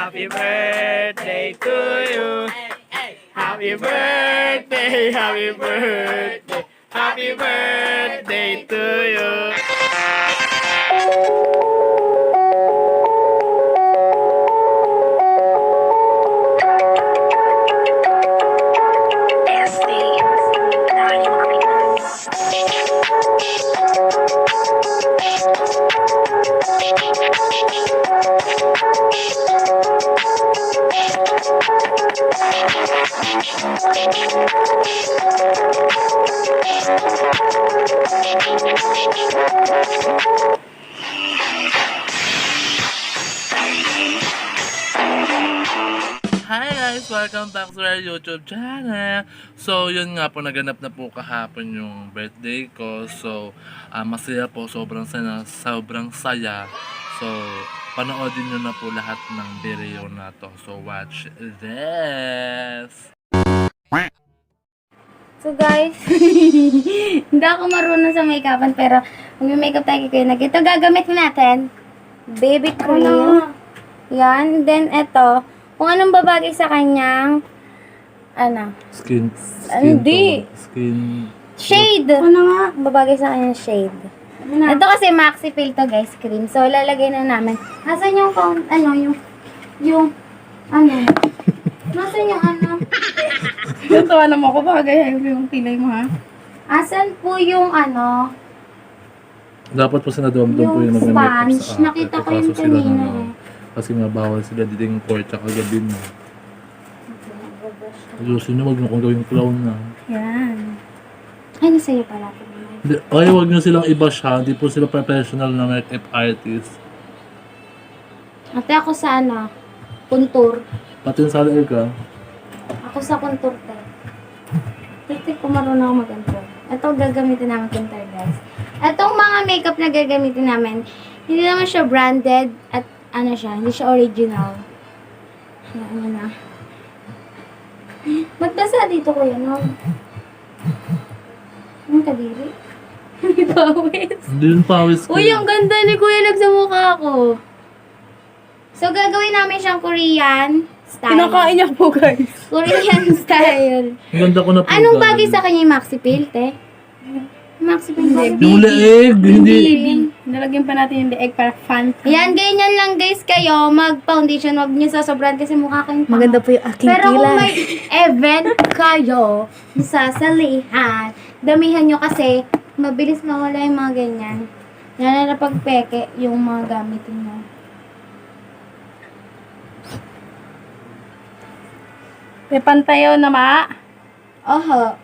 Happy birthday to you. Happy birthday, happy birthday, happy birthday to you. Hi guys! Welcome back to our YouTube channel! So, yun nga po, naganap na po kahapon yung birthday ko. So, masaya po, sobrang saya. So, panoodin nyo na po lahat ng video na to. So, watch this! So guys, hindi ako marunong sa make-upan pero mag-makeup tayo kay Nag. Ito gagamit natin. Baby cream. Yan. Then ito, kung anong babagay sa kanyang Skin Hindi. tone. Skin... shade. Ano nga? Babagay sa kanyang shade. Ito kasi Maxi Fill to guys, cream. So lalagay na namin. Nasaan yung Nasaan yung Tuwa naman ako, bagay yung pilay mo ha. Asan po yung Dapat po sinadawam doon po yung yung nag-makeup sponge? sa akin. Nakita ko Kaso yung sila kanina na, kasi nga bawal sila diding pork tsaka gabi na. Ayusin nyo, wag nyo kung gawing clown na. Yan. Ay, nasa'yo pala. Ay, wag nyo silang i-bash ha. Hindi po sila professional na makeup artist. Ate, ako sa contour. Pati yung sala ka. Ako sa contour, te. Titik ko marunong ako mag-contour. Ito gagamitin namin contour, guys. Itong mga makeup na gagamitin namin, hindi naman siya branded at hindi siya original. Na. Ba't basa dito ko yan, Ang kadiri. May pawis. Hindi yung pawis ko. Uy, ang ganda ni Kuya Lag sa mukha ko. So, gagawin namin siyang Korean style. Kinakain niya po guys. Korean style. Ang ganda ko na po. Anong bagay sa kanya yung Maxi Fill, te? Maxi Fill ba? Yung leeg, hindi. Nalagyan pa natin yung leeg para fun. Yan, ganyan lang guys kayo. Mag-foundation, wag niyo sasobran kasi mukha kayong panga. Maganda po yung aking Pero kung kilay. may event kayo sa salihan, damihan nyo kasi mabilis mawala yung mga ganyan. Yan na pagpeke yung mga gamitin nyo. May pantayo na ma. Oho.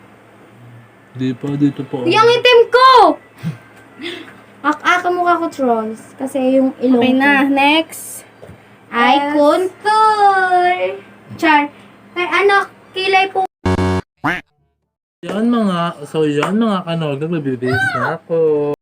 Hindi po, dito po. Yung itim ko! Mukha ko trolls. Kasi yung ilong Okay na, ko next. ay contour. Char. Ay, kilay po. Yan mga kanog, nagbibihis na ako.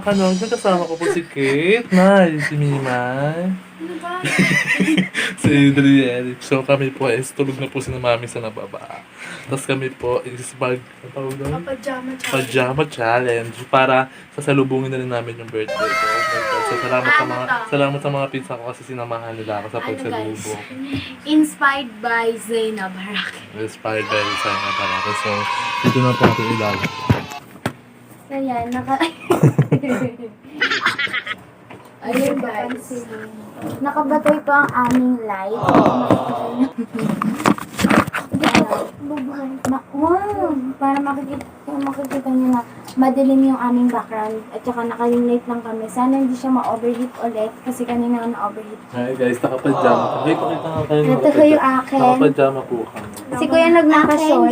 kanog, kasama ko po si Kate, si Mimay, Ano ba? si Adriel. So kami po is tulog na po si Mami sa nababa. Tapos kami po is ang tawag doon? Pajama challenge. Pajama challenge para sasalubungin na rin namin yung birthday ko. Oh my God. So salamat sa mga pinsan ko kasi sinamahan nila ako sa pagsalubong. Inspired by Zainab Haraki. Inspired by Sana Baraka. So dito na po natin ilalagay. So yan, Ayun guys. Nakabatoy po ang aming light. Wow! Para makikita nyo na madilim yung aming background at saka naka-light lang kami. Sana hindi siya ma-overheat ulit kasi kanina na-overheat. Hi guys, nakapajama. Okay, pakita nga tayo. Ito ko yung akin. Nakapajama po kami. Si Kuya nagmaka-short.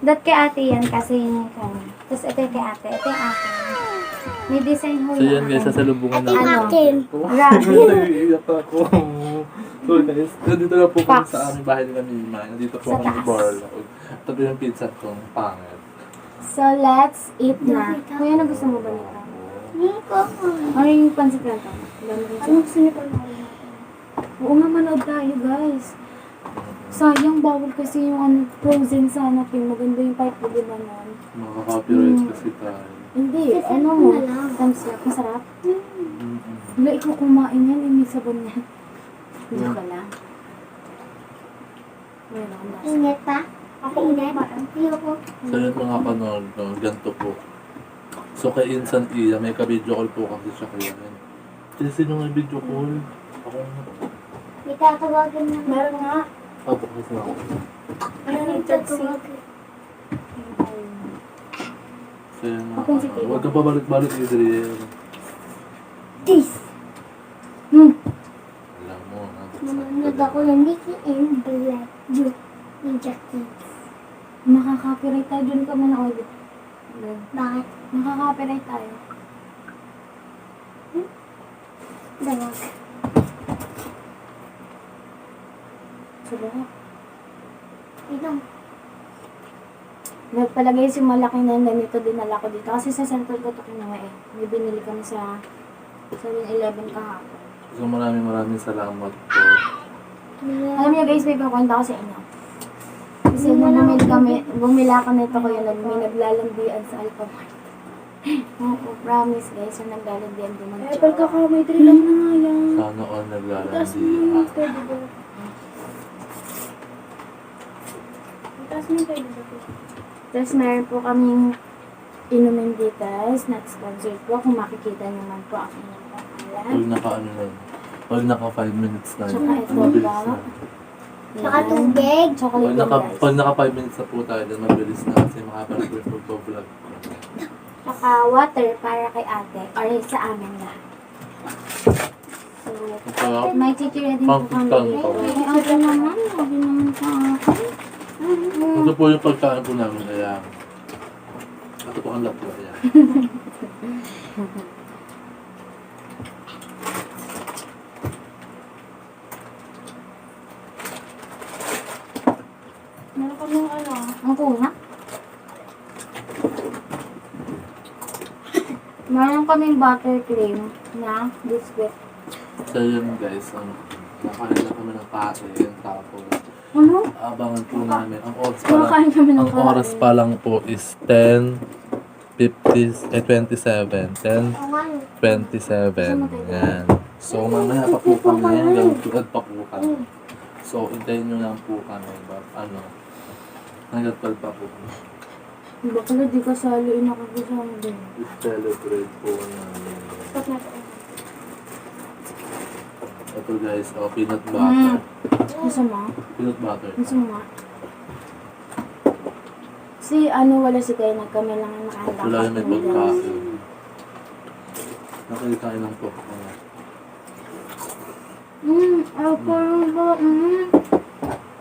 Dot kay ate yan kasi yun yung kanya. Tapos ito yung kay ate. Ito yung akin. May design ho So yan guys, sasalubungan namin. Rabbit. Iiyak ako. So guys, nandito na po kami sa aming bahay nila Mima. Nandito po Sa kami sa taas. Borlog. Ito po yung pizza kong pangit. So let's eat na. Kuya, na gusto mo ba nito? Ano yung pansit na ito? Anong gusto niyo pa? Oo nga, manood tayo guys. Sayang, bawal kasi yung frozen sana. Maganda yung part ko din naman. Mga copyrights kasi tayo. Hindi, ano mo? Thumbs up. Masarap. Wala, ikaw kumain yan. May sabon yan. Hindi ka lang. Wala akong nasa. Ingat pa? Ako ingat? Ayoko. So yun mga panood, no, ganito po. So kay Insan Iya, may ka-video call po kasi siya kaya yan. Kasi sino nga video call? Ako nga. May tatawagan na. Meron nga. Ako kasi ako. Ano May yung taxi? tatawagan. So yun mga Akong si panood. Tito. Huwag ka pabalik-balik, Adriel. This. Alam mo, ha? Nanonood ako ng Mickey and Black Duke Ninja Kids. Makaka-copyright tayo. Doon ka manood. Bakit? Makaka-copyright tayo. Dawag. Sarap. Inom. Nagpalagay si malaki na ganito dinala ko dito. Kasi sa Central ko ito kinuha eh. May binili kami sa 7-Eleven kahapon. So maraming salamat po. Alam niyo guys, may pakwenta ko sa inyo. Kasi nung bumila ako nito ko yun, may naglalandian sa Alphamart. Oo, promise guys, yung naglalandian din ng Eh, pagkakamay, lang na nga yan. Sana all Taas mo naglalandi. yung pwede ba? Taas mo yung pwede ba? Tapos meron po kaming inumin dito, not sponsored po. Kung makikita naman po ang inyong pangalan. Pag naka-ano na yun. Pag naka 5 minutes na yun. Tsaka ito Mabilis ba? na. Saka tubig. Chocolate guys. Pag naka 5 minutes na po tayo, then mabilis na kasi makapanood ko yung pagpo-vlog. Tsaka water para kay ate or sa amin lahat. So, Sarap. may chichira din po kami Pang-pang dito. pa. Ay, ate naman. Sabi naman sa akin. Ito po yung pagkain po namin. Kaya, ito po ang lapwa. Ayan. Meron kami ano, ang kuna. Meron kaming buttercream na biscuit. So yun guys, nakain na kami ng kain. Tapos, Ano? abangan po namin. Ang oras pa lang, Kumakain kami ng ang oras pa lang po is 10:27. 10:27. Yan. So mamaya pa po kami. Hanggang tulad pa po kami. So hintayin nyo lang po kami. But hanggang 12 pa po kami. Baka na di kasali, nakakasama din. I-celebrate po namin. Ito guys, peanut butter. Masama? Peanut butter. Masama? Si wala si Kaya kami lang ang nakahanda. Wala yung may pagkain. Nakikain lang po. Parang ba,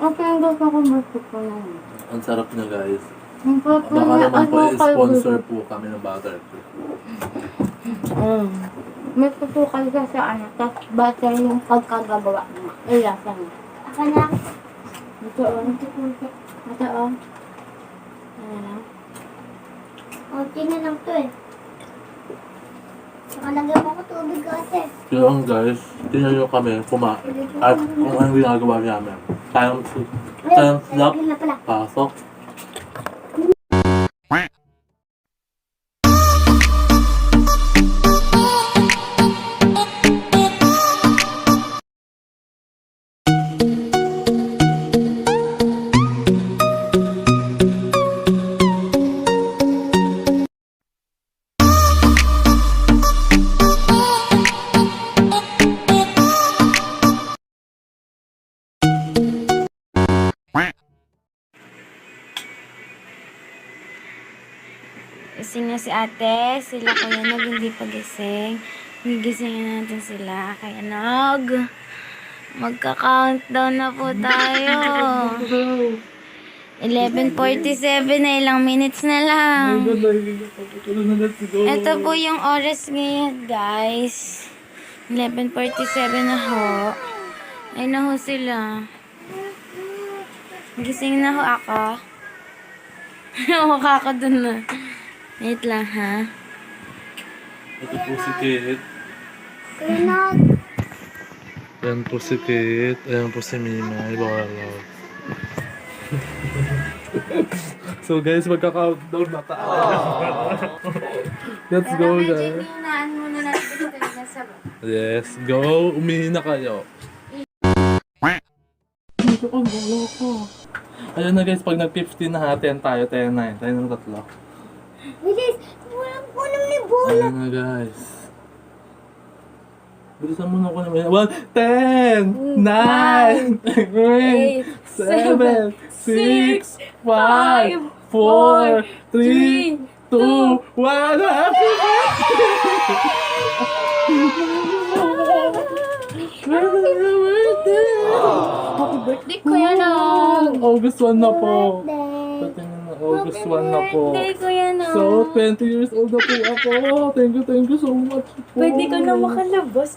okay, ang gasta ko birthday ko na. Ang sarap niya guys. Ang Baka naman po i-sponsor po kami ng butter. May tutukal ka sa tapos butter yung pagkagagawa mo. Ay, lasa mo. Ako na. Ito o. Ano lang? Okay na lang to eh. Saka lagyan mo ko tubig ate. Kaya ang guys, tingnan nyo kami at kung anong ginagawa namin. Time slap, Lagyan na pala. pasok. Gising na si ate, sila kuya Nog hindi pa gising. Gigisingin natin sila. Kaya Nog, magka-countdown na po tayo. 11:47 na, ilang minutes na lang. Ito po yung oras ngayon, guys. 11:47 na ho. Ay na ho sila. Gising na ho ako. Mukha ko dun na. Wait lang, ha? Ito po si Kate. Kuya Nog. Ayan po si Kate. Ayan po si Mima. Ibawarlaw. So guys, magka-countdown na tayo. Let's go guys. Hinaan muna natin ito sa Yes, go. Umihi na kayo. Dito ko, gulo ko. Ayun na guys, pag nag-15 na ha, 10 tayo, 10 na yun. Tayo ng tatlo. Bilis. Walang punong ni bola. Ayun na guys. Bilisan mo na ako naman. 1, 10, 9, 8, 7, 6, 5, 4, 3, 2, 1. Happy birthday, Kuya Nog! August 1 na po. Birthday. Patingin na, August 1 na po. Birthday, Kuya Nog! So, 20 years old na po ako. Thank you so much po. Pwede ka na makalabas.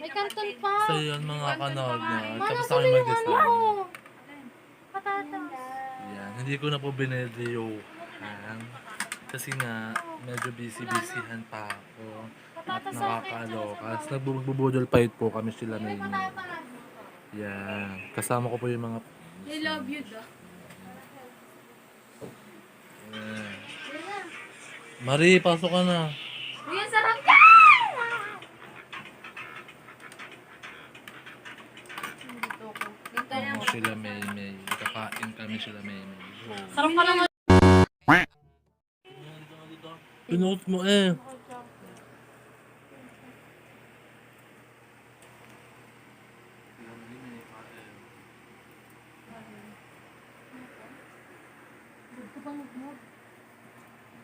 May kanton pa! So yun mga kanog na. Tapos na kami mag-design. Patatas! Yan, hindi ko na po binidyohan. Kasi nga, medyo busy-busyhan pa ako. At nakakalokas. Nagbubudol fight po kami sila na yun. Yan. Kasama ko po yung mga... I love you, da. Yan. Marie, pasok ka na. Kuya, sarap ka! Dito lang. Sila May. Kakain kami sila May. Sarap pa naman. Pinuot mo eh.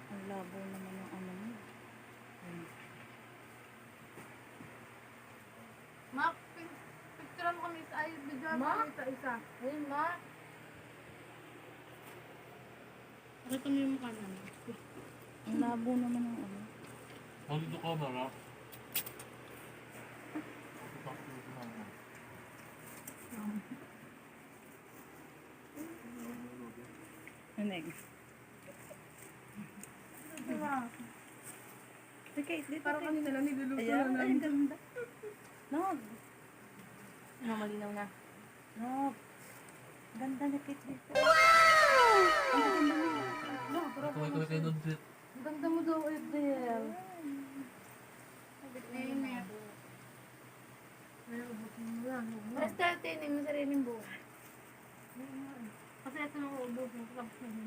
Ang labo naman yung ano mo. Ma, picture mo kami sa ayun. Video mo kami sa isa. Ayun, Ma. Pakita mo yung mukha namin. Ang labo naman yung ano. Oh, dito ka ba, Ra? Next. Okay, dito. Parang kanina lang niluluto Ayan, na ay, namin. ganda. Nog. Ano, malinaw na. Nog. Ganda na Kate dito. Ang ganda mo yun. Nog, Kaway kayo doon, Brit. Ang ganda mo daw, Edel. Basta tinin mo sariling buhay. Kasi ito nang uubos mo. Tapos na yun.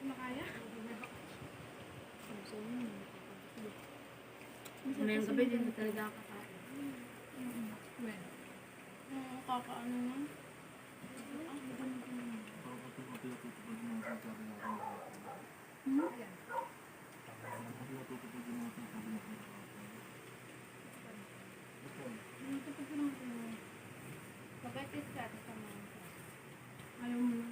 Makaya? Ngayong gabi din na talaga ako kakain. Kakaano na? Pag-artist ka, ayaw mo na.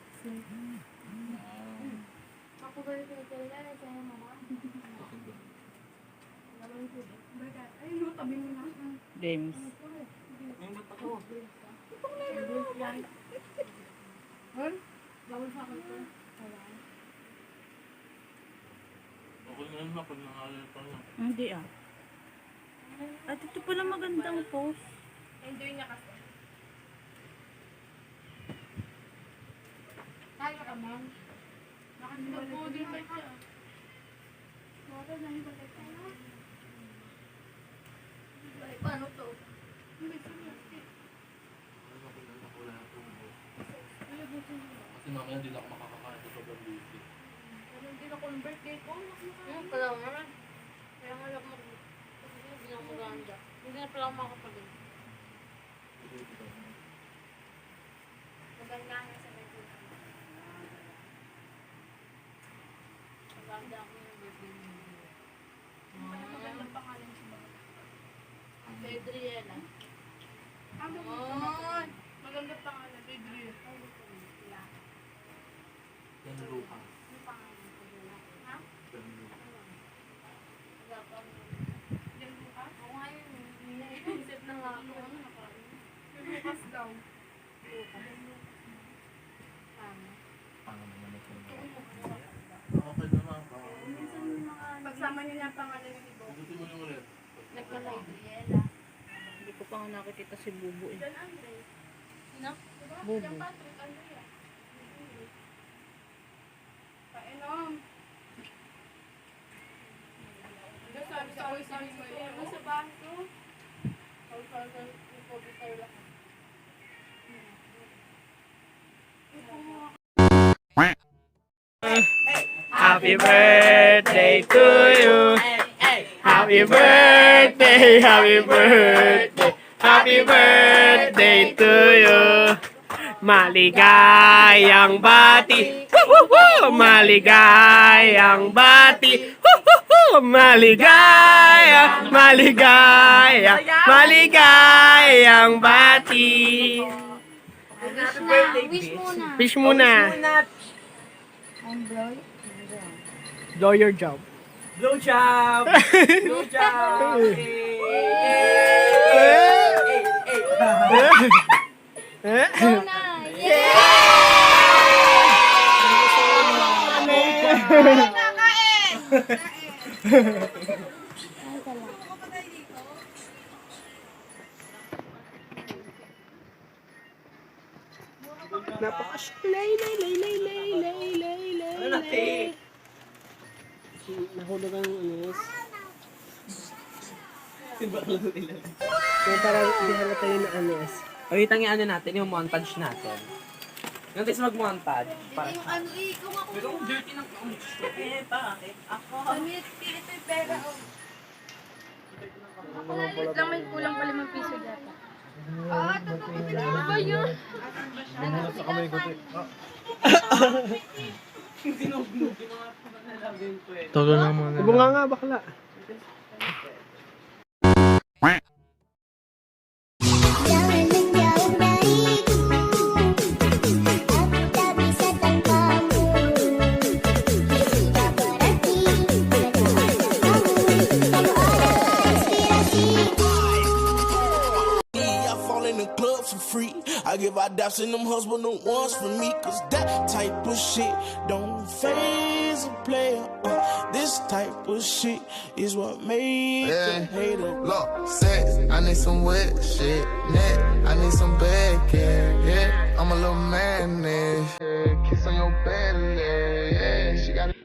Ako ba yung pinagkailan? Ay, sa'yo mama? Ay, no, tabi mo na. James. Ang ba't ako? Okay na yun, pag nangalan pa lang. Hindi ah. At ito pala magandang post. Enjoy niya kasi. Tayo ka, ma'am. Nag-fooding ka siya. Paano to? Kasi mamaya hindi na ako makakakain sa sobrang busy. Hindi na convert kay ko. Kaya naman. Kaya nga lang mag... Hindi na maganda. Hindi na pala ako makapagin. Maganda nga sa birthday. Maganda ako yung birthday mo. Magandang pangalan siya. Pedriela. Magandang pangalan. Pedriela. Yan Lucas. Ano pangalan ko nila? Ha? Yan Lucas. Wala pa. Yan Lucas? Oo nga yun. Isip na nga ako. Ano nakaraan? Yan Lucas daw. Lucas. Yan Lucas. Ano? Paano naman ito? Okay naman. Pagsama niyo na ang pangalan ni Ibo. Gusto mo yung ulit? Nagka-Pedriela. Hindi ko pa nga nakikita si Bubu eh. John Andres. Sino? Bubu. John Patrick Andrea. Painom. Sorry ko. Ano sa bahay ko? Sorry. Ipobitay lang. Happy birthday to you. Happy birthday, happy birthday, happy birthday to you. Maligayang bati. Woo-hoo-hoo! Maligayang bati. Woo-hoo-hoo! Maligayang bati. Wish muna. Wish muna. Blow your job. Blow job! Blow job! Go na. Yay! Lay. Ano natin? Nahulog ang anis. Bakla nila. Kaya parang hindi halata yun na anis. Pagkitang yung ano natin, yung montage natin. Yung tayo mag-montage. Para Yung ano eh, kung ako pero ang dirty ng eh, bakit? Ako. Damit, ito yung pera. Palalit lang, may kulang pa 5 piso data. Totoo ba yun? Sa kamay ko ito. Sinugnog yung mga panalabing ko eh. Togo na muna. Bunga nga bakla. Jangan menjauh dariku. Aku tak bisa tanpamu. Tidak berarti ada kamu. Kamu adalah inspirasiku. I fall in the club for free. I give out daps and them husband the ones for me. Cause that type of shit don't phase a player. This type of shit is what made the hater. Look, sex, I need some wet shit. Net, I need some bad care. Yeah, I'm a little man. Yeah, kiss on your belly. Yeah, she got it.